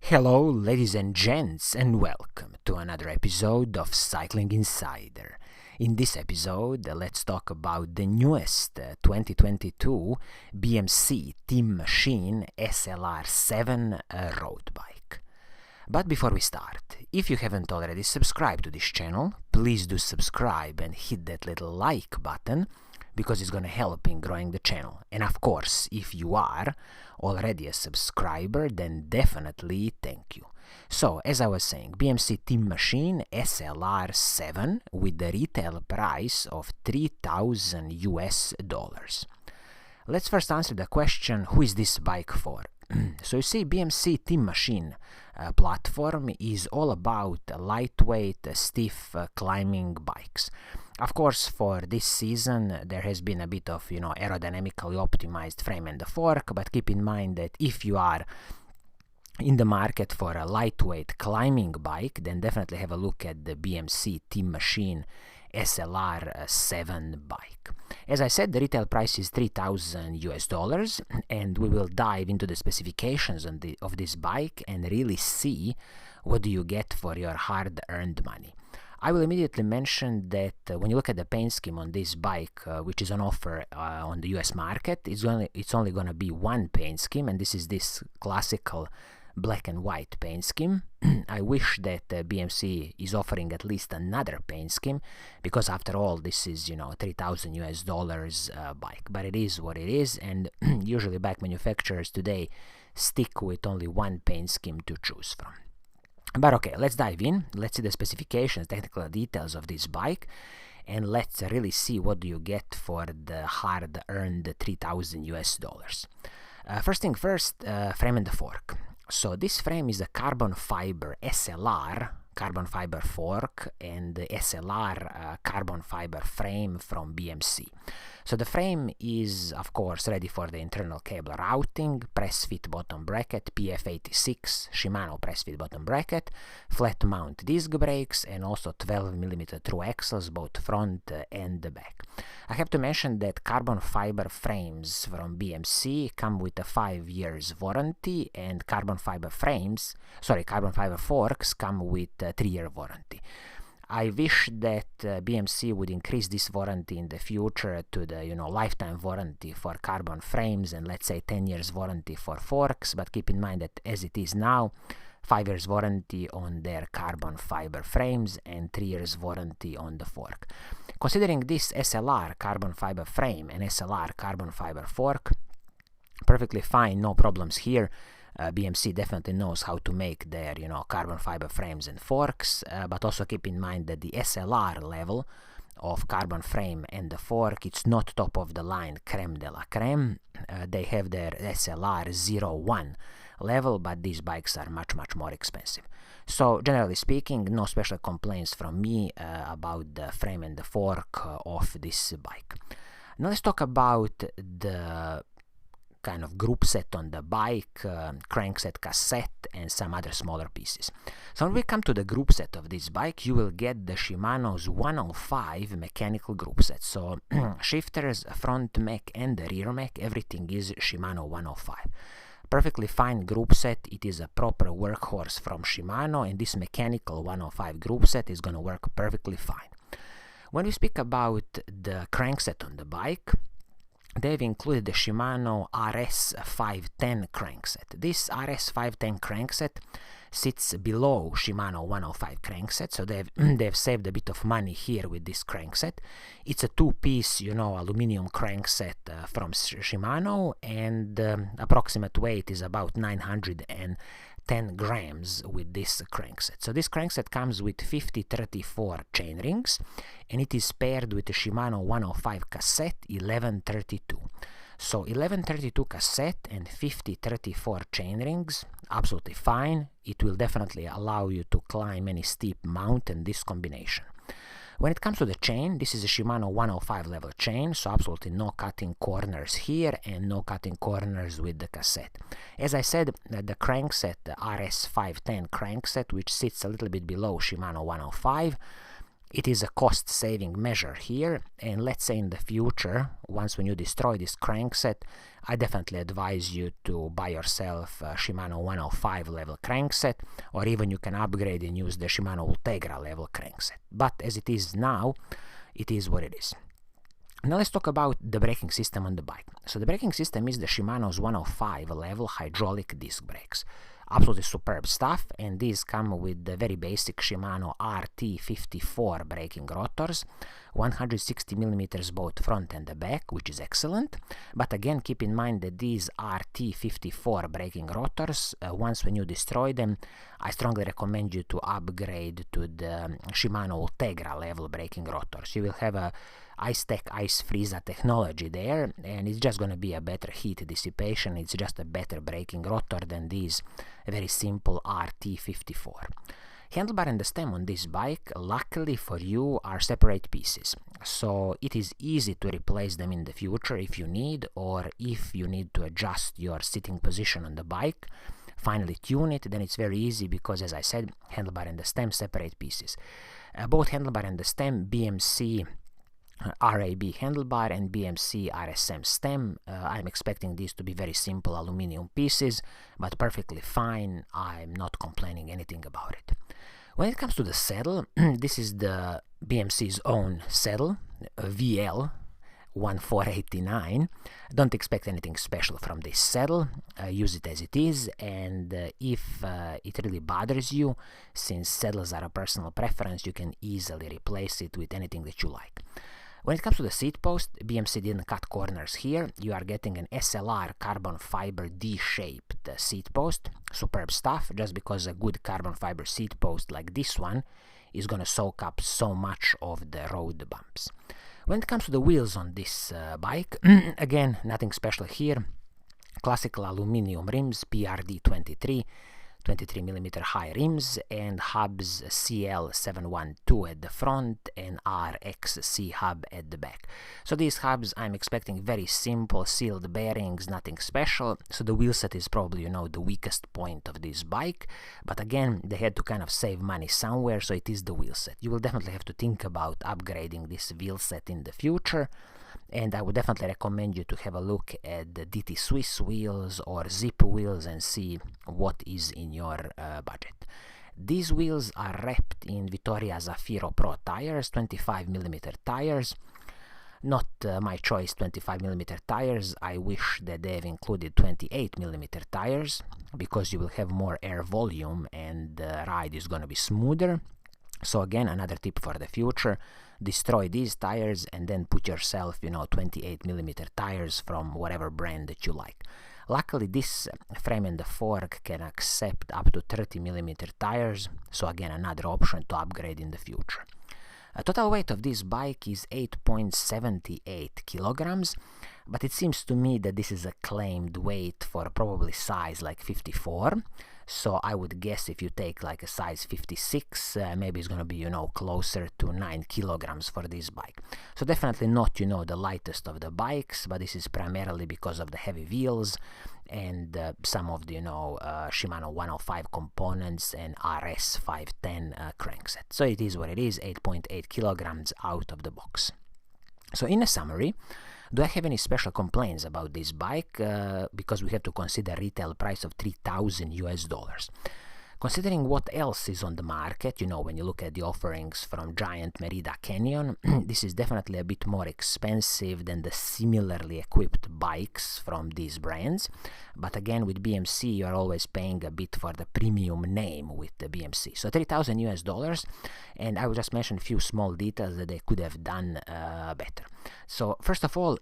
Hello, ladies and gents, and welcome to another episode of Cycling Insider. In this episode, let's talk about the newest 2022 BMC Teamamchine SLR Seven road bike. But before we start, if you haven't already subscribed to this channel, please do subscribe and hit that little like button, because it's going to help in growing the channel. And of course, if you are already a subscriber, then definitely thank you. So, as I was saying, BMC Teamamchine SLR 7 with the retail price of $3,000. Let's first answer the question, who is this bike for? So you see, BMC Teamamchine platform is all about lightweight, stiff climbing bikes. Of course, for this season, there has been a bit of, aerodynamically optimized frame and the fork, but keep in mind that if you are in the market for a lightweight climbing bike, then definitely have a look at the BMC Teamamchine SLR 7 bike. As I said, the retail price is $3,000, and we will dive into the specifications of this bike and really see what do you get for your hard-earned money. I will immediately mention that when you look at the paint scheme on this bike, which is on offer on the US market, it's only going to be one paint scheme, and this is this classical black and white paint scheme. I wish that BMC is offering at least another paint scheme, because after all, this is $3,000 bike, but it is what it is, and usually bike manufacturers today stick with only one paint scheme to choose from. But okay, let's dive in. Let's see the specifications, technical details of this bike, and let's really see what do you get for the hard-earned $3,000. First thing first, frame and the fork. So this frame is a carbon fiber SLR, carbon fiber fork, and the SLR carbon fiber frame from BMC. So the frame is, of course, ready for the internal cable routing, press fit bottom bracket, PF86, Shimano press fit bottom bracket, flat mount disc brakes, and also 12mm through axles, both front and the back. I have to mention that carbon fiber frames from BMC come with a 5 years warranty, and carbon fiber forks come with a 3-year warranty. I wish that BMC would increase this warranty in the future to the lifetime warranty for carbon frames, and let's say 10 years warranty for forks, but keep in mind that as it is now, 5 years warranty on their carbon fiber frames and 3 years warranty on the fork. Considering this SLR carbon fiber frame and SLR carbon fiber fork, perfectly fine, no problems here. BMC definitely knows how to make their carbon fiber frames and forks, but also keep in mind that the SLR level of carbon frame and the fork, it's not top of the line creme de la creme. They have their SLR 01 level, but these bikes are much more expensive. So generally speaking, no special complaints from me about the frame and the fork of this bike. Now let's talk about the kind of group set on the bike, crankset, cassette, and some other smaller pieces. So when we come to the group set of this bike, you will get the Shimano's 105 mechanical group set. So shifters, front mech, and the rear mech, everything is Shimano 105. Perfectly fine group set. It is a proper workhorse from Shimano, and this mechanical 105 group set is going to work perfectly fine. When we speak about the crankset on the bike, they've included the Shimano RS510 crankset. This RS510 crankset sits below Shimano 105 crankset, so they've saved a bit of money here with this crankset. It's a two-piece, aluminum crankset from Shimano, and approximate weight is about 910 grams with this crankset. So this crankset comes with 50-34 chain rings, and it is paired with the Shimano 105 cassette 1132. So 1132 cassette and 50-34 chain rings, absolutely fine. It will definitely allow you to climb any steep mountain, this combination. When it comes to the chain, this is a Shimano 105 level chain, so absolutely no cutting corners here and no cutting corners with the cassette. As I said, the crankset, the RS510 crankset, which sits a little bit below Shimano 105, it is a cost-saving measure here, and let's say in the future, once when you destroy this crankset, I definitely advise you to buy yourself a Shimano 105 level crankset, or even you can upgrade and use the Shimano Ultegra level crankset. But as it is now, it is what it is. Now let's talk about the braking system on the bike. So the braking system is the Shimano's 105 level hydraulic disc brakes. Absolutely superb stuff, and these come with the very basic Shimano RT54 braking rotors, 160mm both front and the back, which is excellent. But again, keep in mind that these RT54 braking rotors, once when you destroy them, I strongly recommend you to upgrade to the Shimano Ultegra level braking rotors. You will have a Ice-Tech Ice Freeza technology there, and it's just going to be a better heat dissipation. It's just a better braking rotor than these very simple RT54. Handlebar and the stem on this bike, luckily for you, are separate pieces, so it is easy to replace them in the future if you need, or if you need to adjust your sitting position on the bike, finally tune it, then it's very easy because, as I said, handlebar and the stem separate pieces. Both handlebar and the stem, BMC RAB handlebar and BMC RSM stem. I'm expecting these to be very simple aluminum pieces, but perfectly fine. I'm not complaining anything about it. When it comes to the saddle, this is the BMC's own saddle, VL 1489. Don't expect anything special from this saddle. Use it as it is, and if it really bothers you, since saddles are a personal preference, you can easily replace it with anything that you like. When it comes to the seat post, BMC didn't cut corners here. You are getting an SLR carbon fiber D-shaped seat post. Superb stuff, just because a good carbon fiber seat post like this one is going to soak up so much of the road bumps. When it comes to the wheels on this bike, again, nothing special here. Classical aluminum rims, PRD 23mm high rims, and hubs CL712 at the front and RXC hub at the back. So these hubs, I'm expecting very simple sealed bearings, nothing special. So the wheelset is probably, the weakest point of this bike, but again, they had to kind of save money somewhere, so it is the wheelset. You will definitely have to think about upgrading this wheelset in the future, and I would definitely recommend you to have a look at the DT Swiss wheels or Zip wheels and see what is in your budget. These wheels are wrapped in Vittoria Zafiro Pro tires, 25mm tires. Not my choice 25mm tires. I wish that they have included 28mm tires, because you will have more air volume and the ride is going to be smoother. So again, another tip for the future: destroy these tires and then put yourself 28mm tires from whatever brand that you like. Luckily, this frame and the fork can accept up to 30mm tires, so again, another option to upgrade in the future. Total weight of this bike is 8.78 kilograms, but it seems to me that this is a claimed weight for probably size like 54. So I would guess if you take like a size 56, maybe it's going to be, closer to 9 kilograms for this bike. So definitely not, the lightest of the bikes, but this is primarily because of the heavy wheels and some of the, Shimano 105 components and RS 510 crankset. So it is what it is, 8.8 kilograms out of the box. So in a summary, do I have any special complaints about this bike? Because we have to consider retail price of $3,000 US. Considering what else is on the market, when you look at the offerings from Giant, Merida, Canyon, this is definitely a bit more expensive than the similarly equipped bikes from these brands. But again, with BMC, you are always paying a bit for the premium name with the BMC. So $3,000 US, and I will just mention a few small details that they could have done better. So first of all,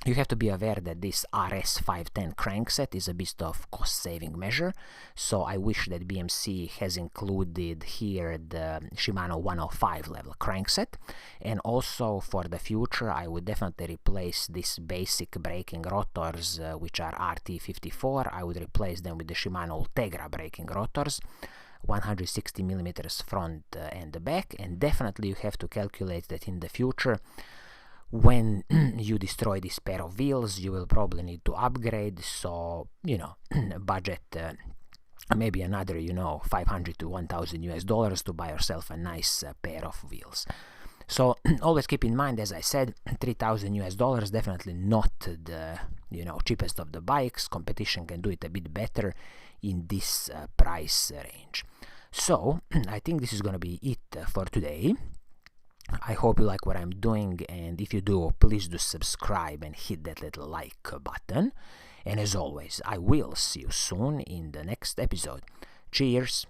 you have to be aware that this RS 510 crankset is a bit of cost-saving measure, so I wish that BMC has included here the Shimano 105 level crankset, and also for the future I would definitely replace these basic braking rotors which are RT54. I would replace them with the Shimano Ultegra braking rotors, 160mm front and the back, and definitely you have to calculate that in the future, when you destroy this pair of wheels, you will probably need to upgrade, so, budget maybe another, 500 to 1,000 US dollars to buy yourself a nice pair of wheels. So always keep in mind, as I said, 3,000 US dollars, definitely not the cheapest of the bikes. Competition can do it a bit better in this price range. So I think this is gonna be it for today. I hope you like what I'm doing, and if you do, please do subscribe and hit that little like button. And as always, I will see you soon in the next episode. Cheers!